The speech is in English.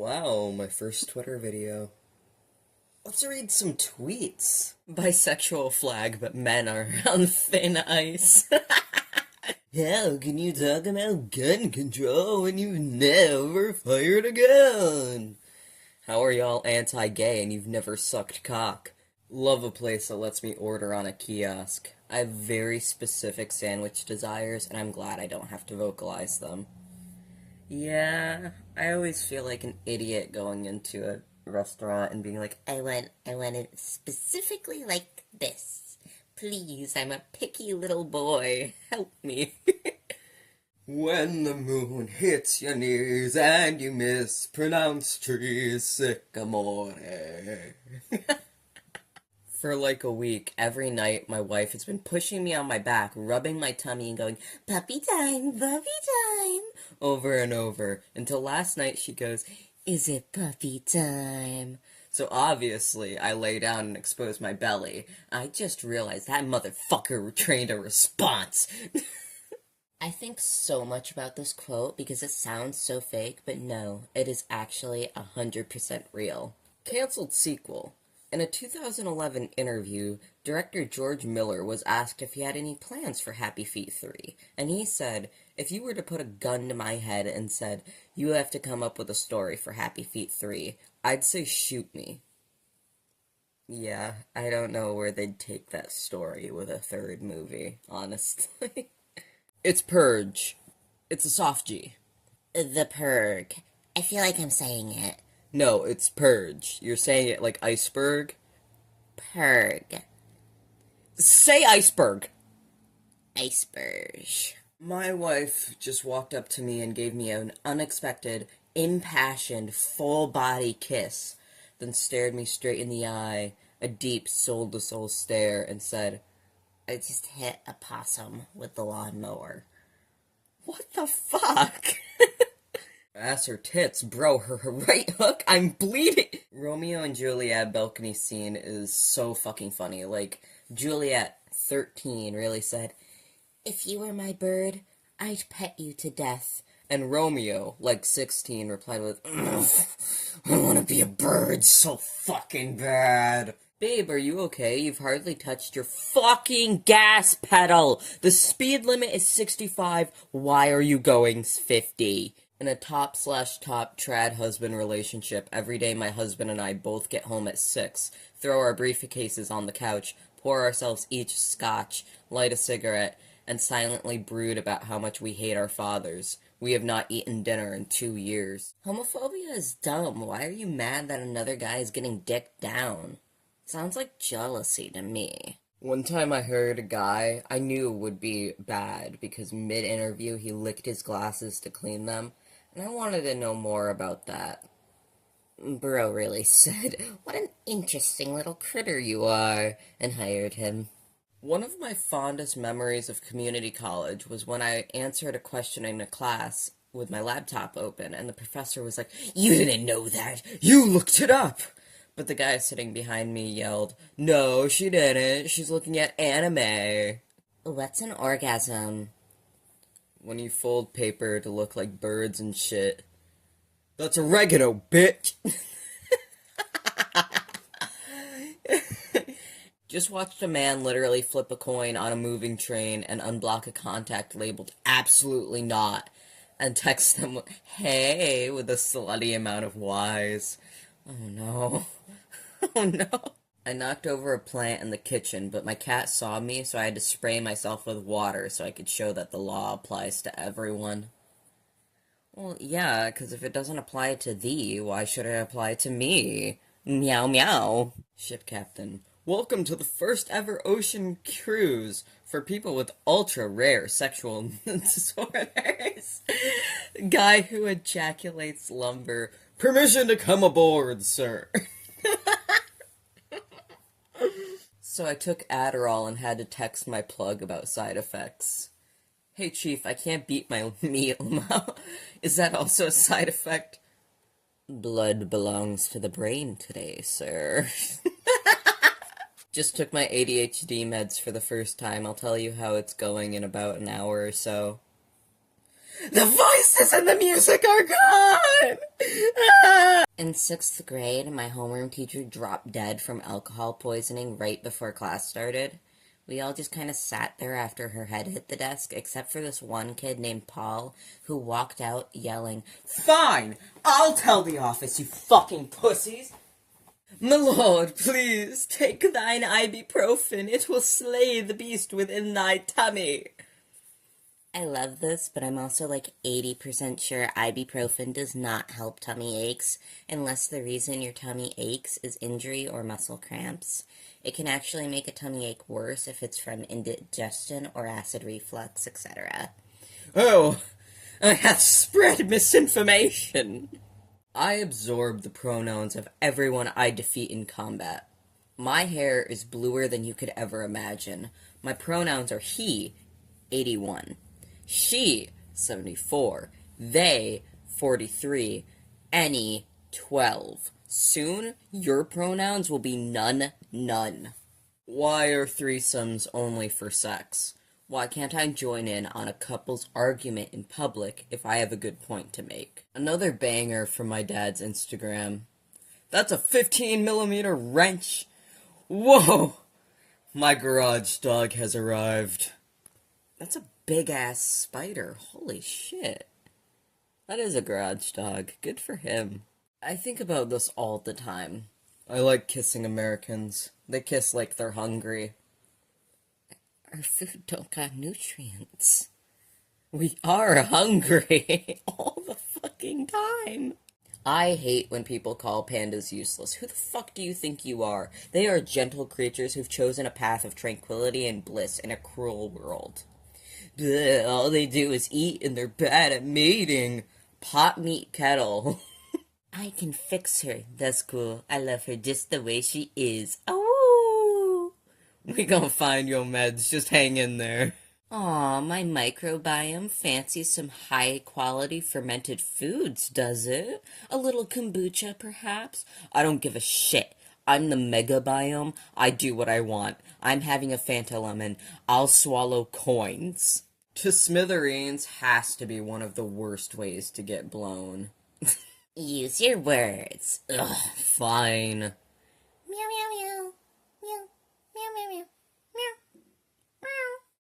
Wow, my first Twitter video. Let's read some tweets. Bisexual flag, but men are on thin ice. How can you talk about gun control when you've never fired a gun? How are y'all anti-gay and you've never sucked cock? Love a place that lets me order on a kiosk. I have very specific sandwich desires, and I'm glad I don't have to vocalize them. Yeah, I always feel like an idiot going into a restaurant and being like, I want it specifically like this. Please, I'm a picky little boy. Help me. When the moon hits your knees and you mispronounce trees, sycamore. For like a week, every night, my wife has been pushing me on my back, rubbing my tummy and going, puppy time, over and over, until last night she goes, is it puppy time? So obviously, I lay down and expose my belly. I just realized that motherfucker trained a response. I think so much about this quote because it sounds so fake, but no, it is actually 100% real. Cancelled sequel. In a 2011 interview, director George Miller was asked if he had any plans for Happy Feet 3, and he said, if you were to put a gun to my head and said, you have to come up with a story for Happy Feet 3, I'd say shoot me. Yeah, I don't know where they'd take that story with a third movie, honestly. It's Purge. It's a soft G. The Purg. I feel like I'm saying it. No, it's Purge. You're saying it like iceberg? Purg. Say iceberg! Iceberg. My wife just walked up to me and gave me an unexpected, impassioned, full-body kiss, then stared me straight in the eye, a deep, soul-to-soul stare, and said, I just hit a possum with the lawnmower. What the fuck? Ass her tits, bro, her right hook, I'm bleeding! Romeo and Juliet balcony scene is so fucking funny. Like, Juliet, 13, really said, if you were my bird, I'd pet you to death. And Romeo, like 16, replied with, I wanna be a bird so fucking bad. Babe, are you okay? You've hardly touched your fucking gas pedal! The speed limit is 65, why are you going 50? In a top/top trad husband relationship, every day my husband and I both get home at 6, throw our briefcases on the couch, pour ourselves each scotch, light a cigarette, and silently brood about how much we hate our fathers. We have not eaten dinner in 2 years. Homophobia is dumb. Why are you mad that another guy is getting dicked down? Sounds like jealousy to me. One time I heard a guy I knew would be bad because mid-interview he licked his glasses to clean them, and I wanted to know more about that. Bro really said, what an interesting little critter you are, and hired him. One of my fondest memories of community college was when I answered a question in a class with my laptop open, and the professor was like, you didn't know that! You looked it up! But the guy sitting behind me yelled, no, she didn't. She's looking at anime. What's an orgasm? When you fold paper to look like birds and shit. That's oregano, bitch! Just watched a man literally flip a coin on a moving train and unblock a contact labeled absolutely not, and text them, hey, with a slutty amount of Ys. Oh no. Oh no. I knocked over a plant in the kitchen, but my cat saw me, so I had to spray myself with water so I could show that the law applies to everyone. Well, yeah, because if it doesn't apply to thee, why should it apply to me? Meow meow. Ship captain. Welcome to the first ever ocean cruise for people with ultra rare sexual disorders. Guy who ejaculates lumber. Permission to come aboard, sir. So I took Adderall and had to text my plug about side effects. Hey chief, I can't beat my meat. Is that also a side effect? Blood belongs to the brain today, sir. Just took my ADHD meds for the first time. I'll tell you how it's going in about an hour or so. The voices and the music are gone! In 6th grade, my homeroom teacher dropped dead from alcohol poisoning right before class started. We all just kind of sat there after her head hit the desk, except for this one kid named Paul, who walked out yelling, "Fine! I'll tell the office, you fucking pussies! My lord, please, take thine ibuprofen. It will slay the beast within thy tummy." I love this, but I'm also like 80% sure ibuprofen does not help tummy aches, unless the reason your tummy aches is injury or muscle cramps. It can actually make a tummy ache worse if it's from indigestion or acid reflux, etc. Oh, I have spread misinformation. I absorb the pronouns of everyone I defeat in combat. My hair is bluer than you could ever imagine. My pronouns are he, 81. She, 74. They, 43. Any, 12. Soon, your pronouns will be none, none. Why are threesomes only for sex? Why can't I join in on a couple's argument in public if I have a good point to make? Another banger from my dad's Instagram. That's a 15mm wrench. Whoa! My garage dog has arrived. That's a big-ass spider. Holy shit. That is a garage dog. Good for him. I think about this all the time. I like kissing Americans. They kiss like they're hungry. Our food don't got nutrients. We are hungry all the fucking time. I hate when people call pandas useless. Who the fuck do you think you are? They are gentle creatures who've chosen a path of tranquility and bliss in a cruel world. Bleh, all they do is eat and they're bad at mating. Pot meat kettle. I can fix her. That's cool. I love her just the way she is. Oh, we gonna find your meds. Just hang in there. Aw, my microbiome fancies some high-quality fermented foods, does it? A little kombucha, perhaps? I don't give a shit. I'm the megabiome. I do what I want. I'm having a Fanta lemon. I'll swallow coins. To smithereens has to be one of the worst ways to get blown. Use your words. Ugh, fine.